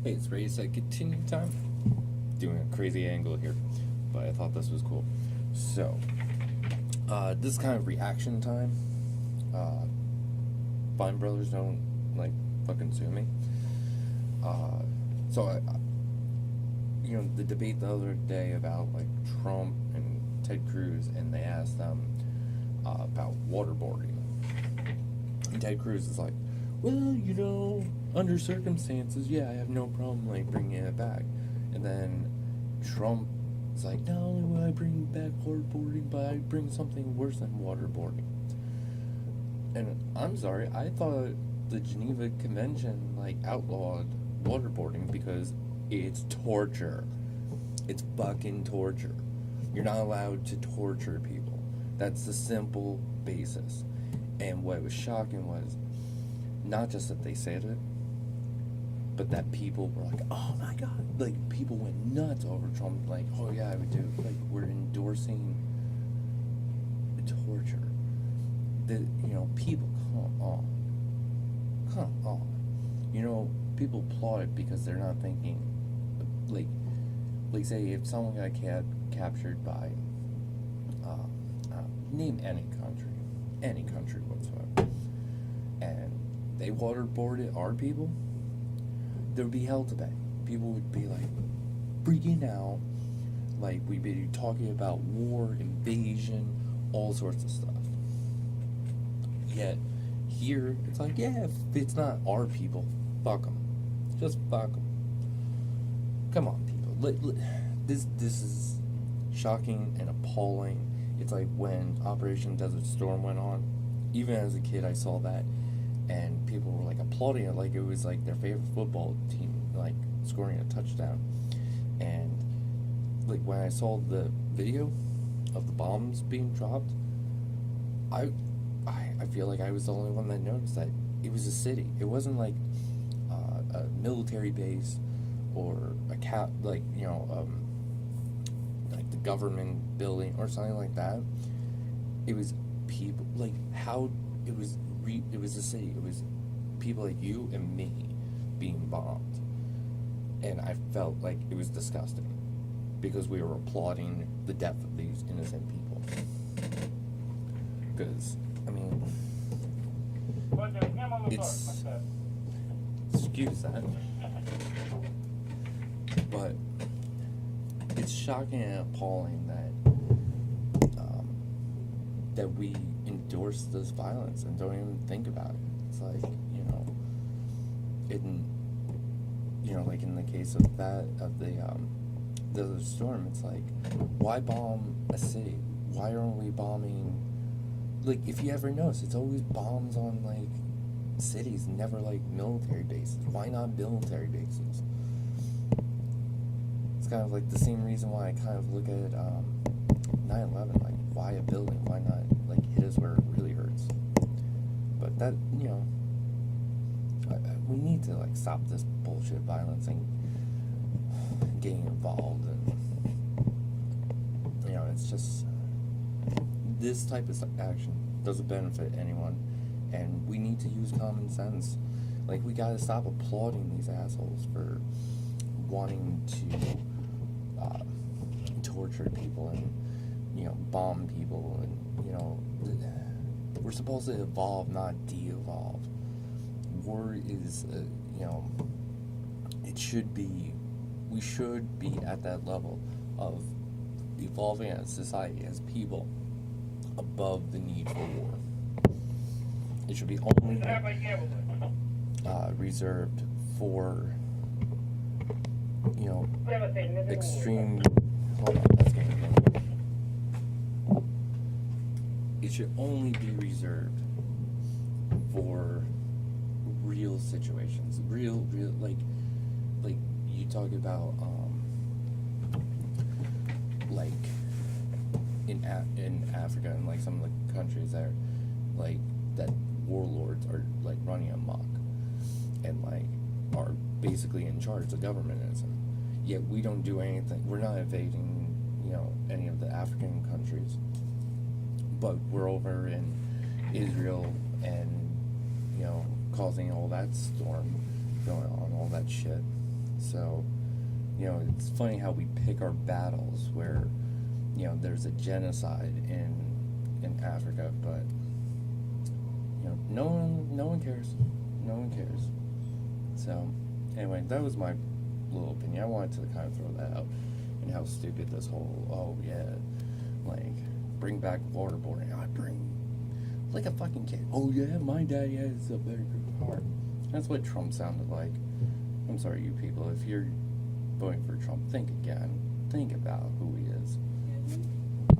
Hey, it's ready set continue time. Doing a crazy angle here, but I thought this was cool. So, this is kind of reaction time. Vine Brothers don't like fucking sue me. So the debate the other day about like Trump and Ted Cruz, and they asked them about waterboarding. And Ted Cruz is like, well, under circumstances, yeah, I have no problem like bringing it back. And then Trump is like, not only will I bring back waterboarding, but I bring something worse than waterboarding. And I'm sorry, I thought the Geneva Convention like outlawed waterboarding because it's torture. It's fucking torture. You're not allowed to torture people. That's the simple basis. And what was shocking was not just that they said it, but that people were like, oh my god, like people went nuts over Trump, like, oh yeah, I would do, like, we're endorsing torture. People, come on. People applaud it because they're not thinking, like say if someone got captured by, name any country whatsoever, and they waterboarded our people, there would be hell to pay. People would be like freaking out, like we'd be talking about war, invasion, all sorts of stuff. Yet here it's like, yeah, if it's not our people, fuck them, just fuck them. Come on, people. This is shocking and appalling. It's like when Operation Desert Storm went on. Even as a kid, I saw that, and people were like applauding it like it was like their favorite football team, like scoring a touchdown. And like when I saw the video of the bombs being dropped, I feel like I was the only one that noticed that it was a city. It wasn't like a military base or like the government building or something like that. It was people, like how it was a city. It was people like you and me being bombed, and I felt like it was disgusting because we were applauding the death of these innocent people. Because it's, excuse that, but it's shocking and appalling that we endorse this violence and don't even think about it. It's like, like in the case of the storm, it's like, why bomb a city? Why aren't we bombing, like, if you ever notice, it's always bombs on like cities, never like military bases. Why not military bases? It's kind of like the same reason why I kind of look at 9/11, like, why a building? Why not like hit us where it really hurts? But that, we need to like stop this bullshit violence and getting involved, and it's just, this type of action doesn't benefit anyone, and we need to use common sense. Like, we gotta stop applauding these assholes for wanting to torture people and bomb people, and we're supposed to evolve, not de-evolve. War is we should be at that level of evolving as a society, as people, above the need for war. It should be only reserved for extreme. Hold on, that's getting late. It should only be reserved for real situations, real like you talk about like in Africa and like some of the countries there, like that warlords are like running amok and like are basically in charge. The government is, yet we don't do anything. We're not invading any of the African countries, but we're over in Israel and causing all that storm going on, all that shit. So, it's funny how we pick our battles where, there's a genocide in Africa, but no one cares. No one cares. So, anyway, that was my little opinion. I wanted to kind of throw that out, and how stupid this whole bring back waterboarding. I bring like a fucking kid. Oh yeah, my daddy has a very good heart. That's what Trump sounded like. I'm sorry, you people. If you're voting for Trump, think again. Think about who he is.